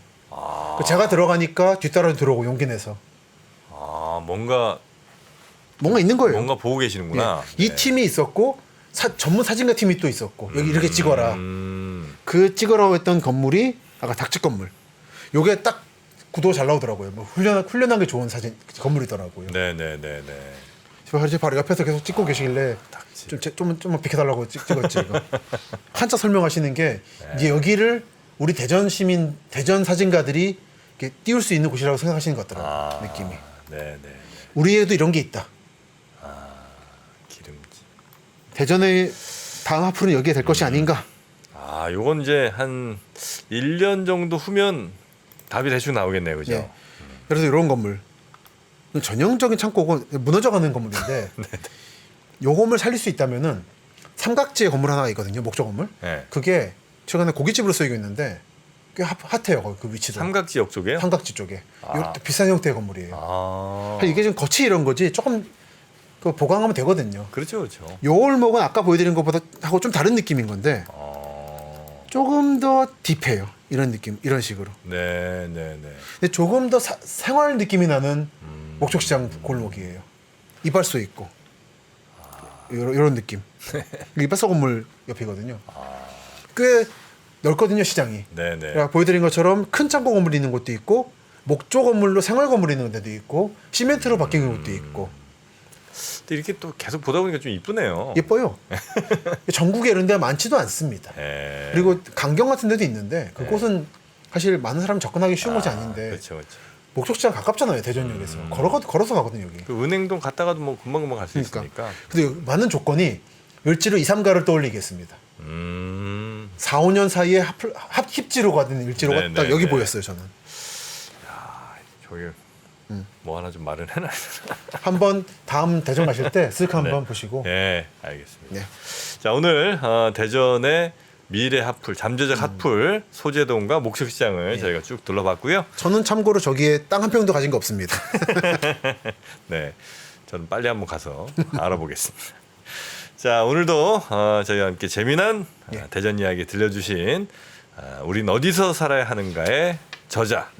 제가 들어가니까 뒤따라 들어오고 용기 내서 아, 뭔가 있는 거예요. 뭔가 보고 계시는구나. 예. 이 네. 팀이 있었고 전문 사진가 팀이 또 있었고 여기 이렇게 찍어라. 음. 그 찍으라고 했던 건물이 아까 닭집 건물. 요게 딱 구도 잘 나오더라고요. 뭐 훈련한 게 좋은 사진 건물이더라고요. 네, 네, 네, 네. 저 바로 옆에서 계속 찍고 계시길래 좀만 비켜달라고 찍었지. 이거. 한자 설명하시는 게 이제 여기를 우리 대전 사진가들이 이렇게 띄울 수 있는 곳이라고 생각하시는 것 같더라고요. 느낌이. 네, 네, 네. 우리에도 이런 게 있다. 기름지. 대전의 다음 하프는 여기에 될 것이 아닌가. 아, 요건 이제 한 1년 정도 후면 답이 대충 나오겠네요, 그죠? 예. 그래서 이런 건물 전형적인 창고고 무너져가는 건물인데 요 건물 살릴 수 있다면은 삼각지의 건물 하나가 있거든요. 목조 건물. 네. 그게 최근에 고깃집으로 쓰이고 있는데 꽤 핫해요. 거기 그 위치도. 삼각지역 쪽에요? 삼각지 쪽에. 아. 요 비싼 형태의 건물이에요. 아. 이게 좀 겉이 이런 거지 조금 그 보강하면 되거든요. 그렇죠, 그렇죠. 요 골목은 아까 보여드린 것보다 하고 좀 다른 느낌인 건데 조금 더 딥해요. 이런 느낌, 이런 식으로. 네, 네, 네. 근데 조금 더 생활 느낌이 나는 목적시장 골목이에요. 이발소 있고 이런 느낌. 이발소 건물 옆이거든요. 꽤 넓거든요 시장이. 네, 네. 제가 보여드린 것처럼 큰 창고 건물이 있는 곳도 있고 목조 건물로 생활 건물이 있는 데도 있고 시멘트로 바뀐 곳도 있고 근데 이렇게 또 계속 보다 보니까 좀 이쁘네요. 예뻐요. 전국에 이런 데가 많지도 않습니다. 예. 그리고 강경 같은 데도 있는데 그곳은 사실 많은 사람이 접근하기 쉬운 곳이 아닌데 그렇죠, 그렇죠. 목적시장 가깝잖아요 대전역에서 걸어서 가거든요 여기. 그 은행동 갔다가도 뭐 금방금방 갈 수 있으니까. 근데 많은 조건이 을지로 2, 3가를 떠올리겠습니다. 4, 5년 사이에 힙지로가 된 일지로가 네, 딱 네, 여기 네. 보였어요 저는. 저기 뭐 하나 좀 말을 해놔. 한번 다음 대전 가실 때 쓱 한번 보시고. 네, 알겠습니다. 네. 자, 오늘 대전의 미래 핫플, 잠재적 핫플 소재동과 목적시장을 저희가 쭉 둘러봤고요. 저는 참고로 저기에 땅 한 평도 가진 거 없습니다. 네, 저는 빨리 한번 가서 알아보겠습니다. 자, 오늘도 저희와 함께 재미난 대전 이야기 들려주신 우린 어디서 살아야 하는가의 저자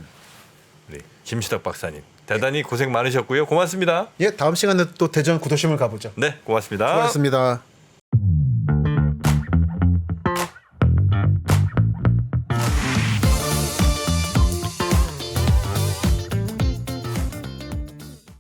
우리 김시덕 박사님 대단히 고생 많으셨고요. 고맙습니다. 예, 다음 시간에 또 대전 구도심을 가보죠. 네, 고맙습니다. 수고하셨습니다.